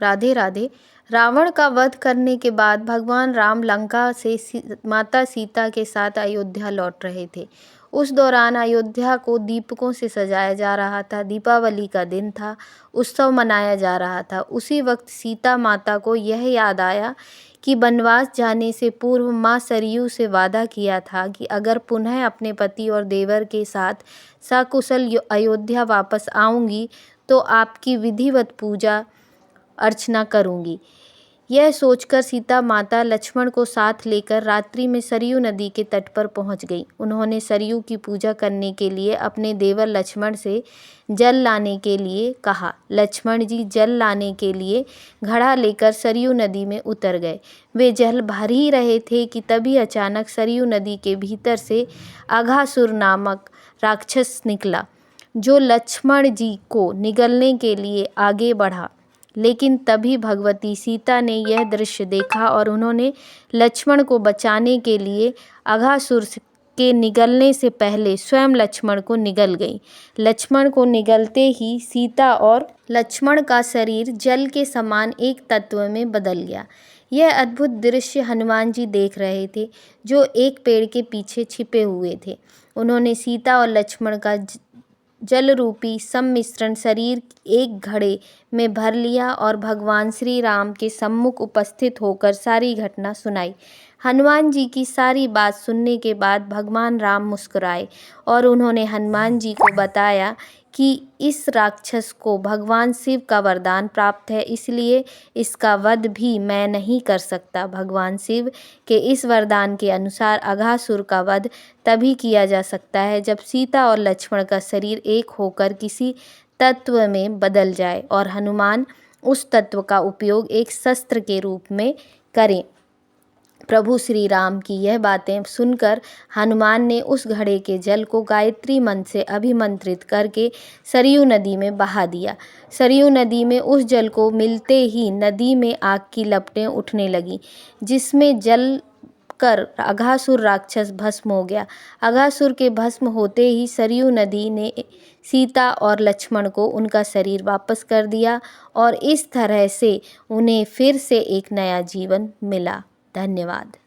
राधे राधे। रावण का वध करने के बाद भगवान राम लंका से माता सीता के साथ अयोध्या लौट रहे थे। उस दौरान अयोध्या को दीपकों से सजाया जा रहा था। दीपावली का दिन था, उत्सव मनाया जा रहा था। उसी वक्त सीता माता को यह याद आया कि वनवास जाने से पूर्व माँ सरयू से वादा किया था कि अगर पुनः अपने पति और देवर के साथ सकुशल अयोध्या वापस आऊँगी तो आपकी विधिवत पूजा अर्चना करूंगी। यह सोचकर सीता माता लक्ष्मण को साथ लेकर रात्रि में सरयू नदी के तट पर पहुंच गई। उन्होंने सरयू की पूजा करने के लिए अपने देवर लक्ष्मण से जल लाने के लिए कहा। लक्ष्मण जी जल लाने के लिए घड़ा लेकर सरयू नदी में उतर गए। वे जल भर ही रहे थे कि तभी अचानक सरयू नदी के भीतर से अघासुर नामक राक्षस निकला, जो लक्ष्मण जी को निगलने के लिए आगे बढ़ा। लेकिन तभी भगवती सीता ने यह दृश्य देखा और उन्होंने लक्ष्मण को बचाने के लिए अघासुर के निगलने से पहले स्वयं लक्ष्मण को निगल गई। लक्ष्मण को निगलते ही सीता और लक्ष्मण का शरीर जल के समान एक तत्व में बदल गया। यह अद्भुत दृश्य हनुमान जी देख रहे थे, जो एक पेड़ के पीछे छिपे हुए थे। उन्होंने सीता और लक्ष्मण का जल रूपी सम्मिश्रण शरीर एक घड़े में भर लिया और भगवान श्री राम के सम्मुख उपस्थित होकर सारी घटना सुनाई। हनुमान जी की सारी बात सुनने के बाद भगवान राम मुस्कुराए और उन्होंने हनुमान जी को बताया कि इस राक्षस को भगवान शिव का वरदान प्राप्त है, इसलिए इसका वध भी मैं नहीं कर सकता। भगवान शिव के इस वरदान के अनुसार अघासुर का वध तभी किया जा सकता है जब सीता और लक्ष्मण का शरीर एक होकर किसी तत्व में बदल जाए और हनुमान उस तत्व का उपयोग एक शस्त्र के रूप में करें। प्रभु श्री राम की यह बातें सुनकर हनुमान ने उस घड़े के जल को गायत्री मंत्र से अभिमंत्रित करके सरयू नदी में बहा दिया। सरयू नदी में उस जल को मिलते ही नदी में आग की लपटें उठने लगीं, जिसमें जल कर अघासुर राक्षस भस्म हो गया। अघासुर के भस्म होते ही सरयू नदी ने सीता और लक्ष्मण को उनका शरीर वापस कर दिया और इस तरह से उन्हें फिर से एक नया जीवन मिला। धन्यवाद।